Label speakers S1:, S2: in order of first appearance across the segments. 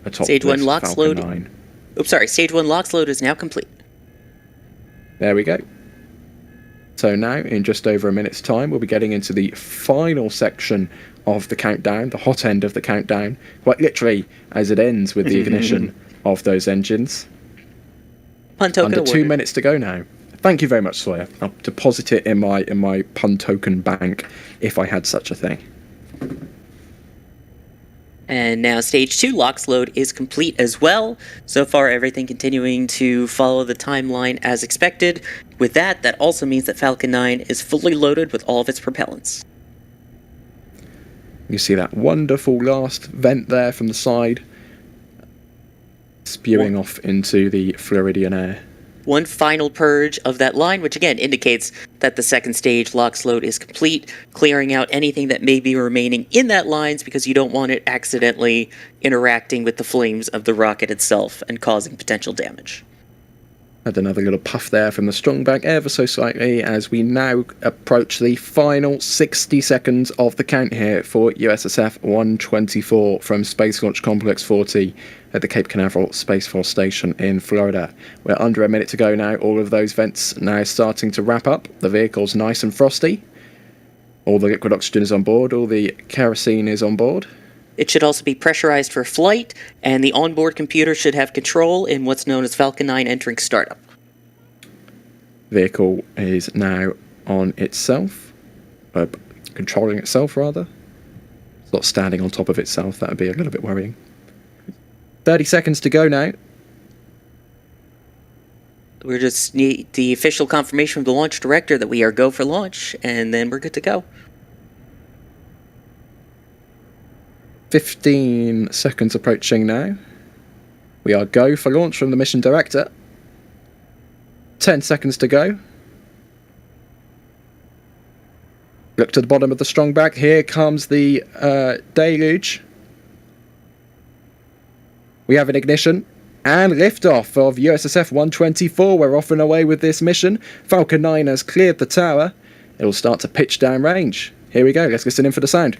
S1: atop
S2: Stage 1
S1: this
S2: locks
S1: Falcon
S2: load.
S1: 9.
S2: Oops, sorry. Stage 1 locks load is now complete.
S1: There we go. So now, in just over a minute's time, we'll be getting into the final section of the countdown, the hot end of the countdown, quite literally, as it ends with the ignition of those engines.
S2: Pun token
S1: Under 2 minutes to go now. Thank you very much, Sawyer. I'll deposit it in my pun token bank, if I had such a thing.
S2: And now Stage 2 locks load is complete as well. So far, everything continuing to follow the timeline as expected. With that, that also means that Falcon 9 is fully loaded with all of its propellants.
S1: You see that wonderful last vent there from the side, spewing off into the Floridian air.
S2: One final purge of that line, which again indicates that the second stage locks load is complete, clearing out anything that may be remaining in that lines because you don't want it accidentally interacting with the flames of the rocket itself and causing potential damage.
S1: Had another little puff there from the strong back ever so slightly as we now approach the final 60 seconds of the count here for USSF 124 from Space Launch Complex 40 at the Cape Canaveral Space Force Station in Florida. We're under a minute to go now. All of those vents now starting to wrap up. The vehicle's nice and frosty. All the liquid oxygen is on board. All the kerosene is on board.
S2: It should also be pressurized for flight, and the onboard computer should have control in what's known as Falcon 9 entering startup.
S1: Vehicle is now on itself, controlling itself rather. It's not standing on top of itself, that would be a little bit worrying. 30 seconds to go now.
S2: We just need the official confirmation from the launch director that we are go for launch, and then we're good to go.
S1: 15 seconds approaching now. We are go for launch from the mission director. 10 seconds to go. Look to the bottom of the strong back. Here comes the deluge. We have an ignition and liftoff of USSF 124. We're off and away with this mission. Falcon 9 has cleared the tower. It will start to pitch down range. Here we go. Let's listen in for the sound.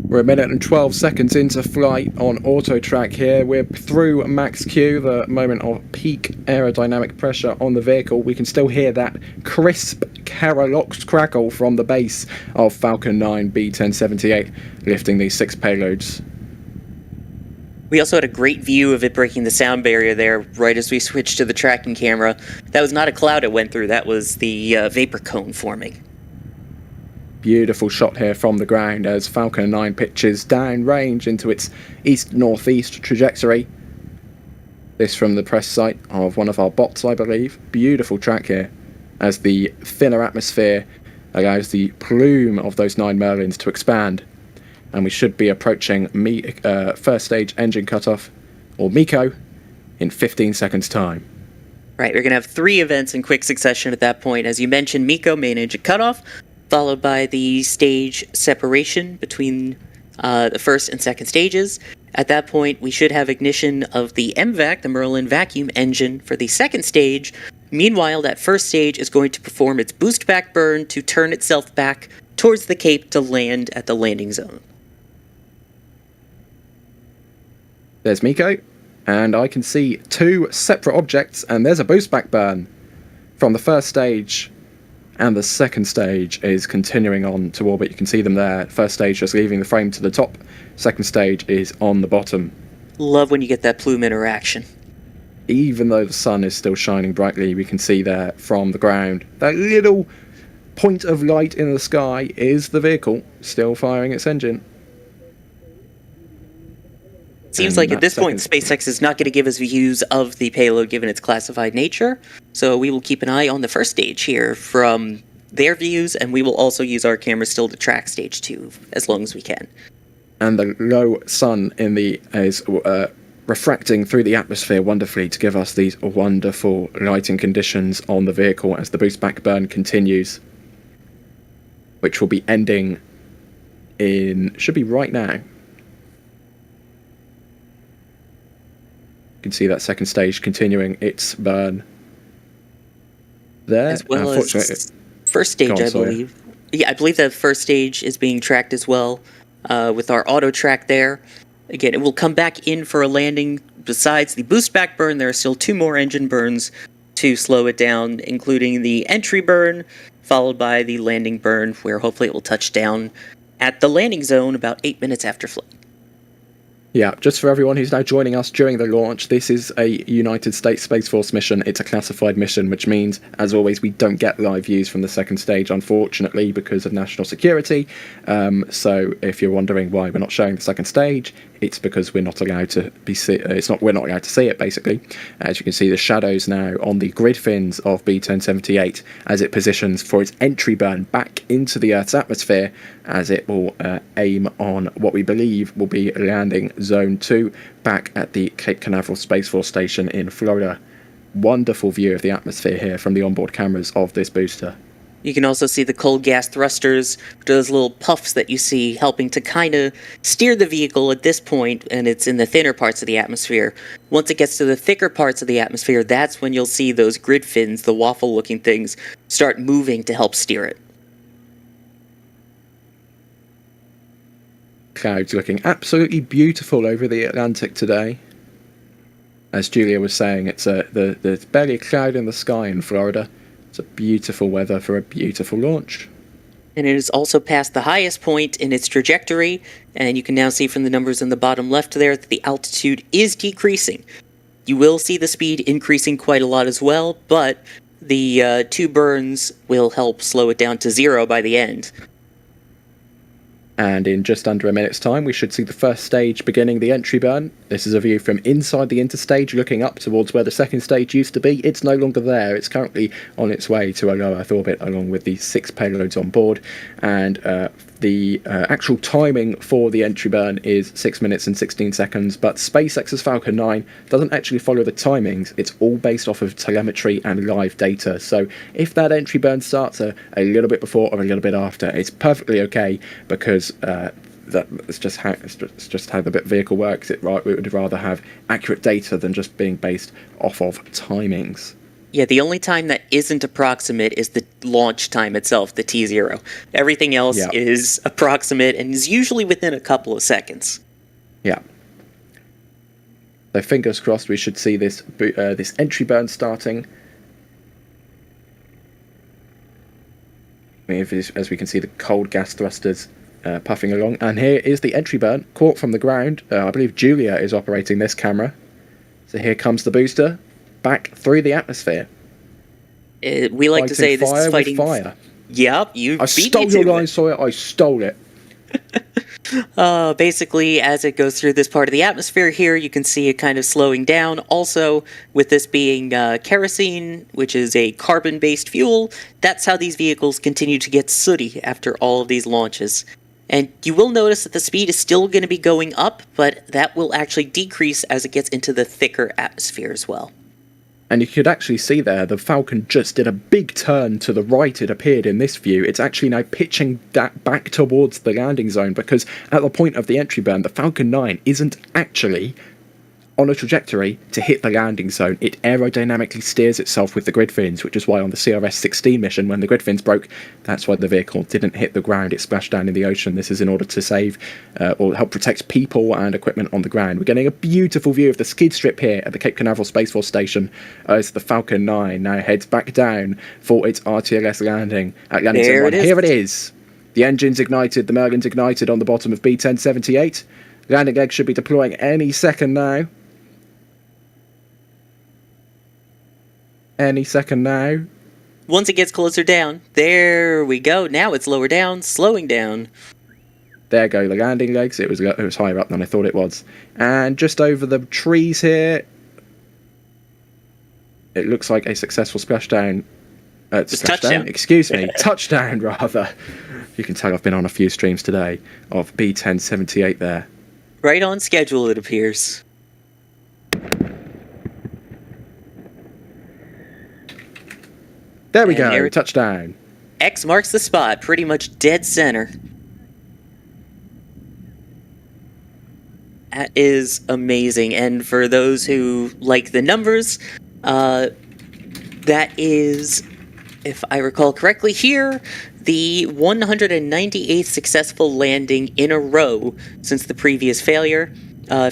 S1: We're a minute and 12 seconds into flight on auto track here. We're through max Q, the moment of peak aerodynamic pressure on the vehicle. We can still hear that crisp crackle from the base of Falcon 9 B-1078 lifting these 6 payloads.
S2: We also had a great view of it breaking the sound barrier there right as we switched to the tracking camera. That was not a cloud it went through, that was the vapor cone forming.
S1: Beautiful shot here from the ground as Falcon 9 pitches down range into its east-northeast trajectory. This from the press site of one of our bots, I believe. Beautiful track here as the thinner atmosphere allows the plume of those 9 Merlins to expand. And we should be approaching first stage engine cutoff, or MECO, in 15 seconds time.
S2: Right, we're going to have 3 events in quick succession at that point. As you mentioned, MECO, main engine cutoff, followed by the stage separation between the first and second stages. At that point, we should have ignition of the MVAC, the Merlin vacuum engine, for the second stage. Meanwhile, that first stage is going to perform its boost back burn to turn itself back towards the Cape to land at the landing zone.
S1: There's MECO, and I can see 2 separate objects, and there's a boost back burn from the first stage and the second stage is continuing on to orbit. You can see them there. First stage just leaving the frame to the top. Second stage is on the bottom.
S2: Love when you get that plume interaction.
S1: Even though the sun is still shining brightly, we can see there from the ground that little point of light in the sky is the vehicle still firing its engine.
S2: Seems like at this point, SpaceX is not going to give us views of the payload given its classified nature, so we will keep an eye on the first stage here from their views, and we will also use our camera still to track stage 2 as long as we can.
S1: And the low sun is refracting through the atmosphere wonderfully to give us these wonderful lighting conditions on the vehicle as the boost back burn continues, which will be ending should be right now. You can see that second stage continuing its burn there.
S2: As well as first stage, I believe. Yeah, I believe that first stage is being tracked as well with our auto track there. Again, it will come back in for a landing. Besides the boost back burn, there are still 2 more engine burns to slow it down, including the entry burn, followed by the landing burn, where hopefully it will touch down at the landing zone about 8 minutes after flight.
S1: Yeah, just for everyone who's now joining us during the launch, this is a United States Space Force mission. It's a classified mission, which means, as always, we don't get live views from the second stage, unfortunately, because of national security. So if you're wondering why we're not showing the second stage, it's because we're not allowed to we're not allowed to see it, basically. As you can see, the shadows now on the grid fins of B-1078 as it positions for its entry burn back into the Earth's atmosphere, as it will aim on what we believe will be landing Zone 2 back at the Cape Canaveral Space Force Station in Florida. Wonderful view of the atmosphere here from the onboard cameras of this booster.
S2: You can also see the cold gas thrusters, those little puffs that you see helping to kind of steer the vehicle at this point, and it's in the thinner parts of the atmosphere. Once it gets to the thicker parts of the atmosphere, that's when you'll see those grid fins, the waffle-looking things, start moving to help steer it.
S1: Clouds looking absolutely beautiful over the Atlantic today. As Julia was saying, there's barely a cloud in the sky in Florida. It's a beautiful weather for a beautiful launch.
S2: And it is also past the highest point in its trajectory, and you can now see from the numbers in the bottom left there that the altitude is decreasing. You will see the speed increasing quite a lot as well, but the 2 burns will help slow it down to 0 by the end.
S1: And in just under a minute's time, we should see the first stage beginning the entry burn. This is a view from inside the interstage, looking up towards where the second stage used to be. It's no longer there. It's currently on its way to a low Earth orbit, along with the 6 payloads on board. And the actual timing for the entry burn is 6 minutes and 16 seconds, but SpaceX's Falcon 9 doesn't actually follow the timings. It's all based off of telemetry and live data. So if that entry burn starts a little bit before or a little bit after, it's perfectly okay, because it's just how the vehicle works. We would rather have accurate data than just being based off of timings.
S2: Yeah, the only time that isn't approximate is the launch time itself, the T0. Everything else is approximate and is usually within a couple of seconds.
S1: Yeah. So fingers crossed we should see this entry burn starting. As we can see the cold gas thrusters puffing along. And here is the entry burn, caught from the ground. I believe Julia is operating this camera. So here comes the booster, back through the atmosphere.
S2: We like to say this is fighting
S1: fire.
S2: Yep, you.
S1: I stole your line, Sawyer. I stole it.
S2: Basically, as it goes through this part of the atmosphere here, you can see it kind of slowing down. Also, with this being kerosene, which is a carbon-based fuel, that's how these vehicles continue to get sooty after all of these launches. And you will notice that the speed is still going to be going up, but that will actually decrease as it gets into the thicker atmosphere as well.
S1: And you could actually see there, the Falcon just did a big turn to the right, it appeared in this view. It's actually now pitching that back towards the landing zone, because at the point of the entry burn, the Falcon 9 isn't actually on a trajectory to hit the landing zone. It aerodynamically steers itself with the grid fins, which is why on the CRS-16 mission, when the grid fins broke, that's why the vehicle didn't hit the ground. It splashed down in the ocean. This is in order to save or help protect people and equipment on the ground. We're getting a beautiful view of the skid strip here at the Cape Canaveral Space Force Station as the Falcon 9 now heads back down for its RTLS landing at landing zone 1. Here it is. The engine's ignited, the Merlin's ignited on the bottom of B-1078. Landing legs should be deploying any second now. Any second now.
S2: Once it gets closer down, there we go. Now it's lower down, slowing down.
S1: There go the landing legs. It was higher up than I thought it was. And just over the trees here, it looks like a successful splashdown.
S2: Touchdown.
S1: Excuse me, touchdown rather. You can tell I've been on a few streams today of B-1078 there.
S2: Right on schedule, it appears.
S1: There we go, touchdown.
S2: X marks the spot, pretty much dead center. That is amazing, and for those who like the numbers, that is, if I recall correctly here, the 198th successful landing in a row since the previous failure.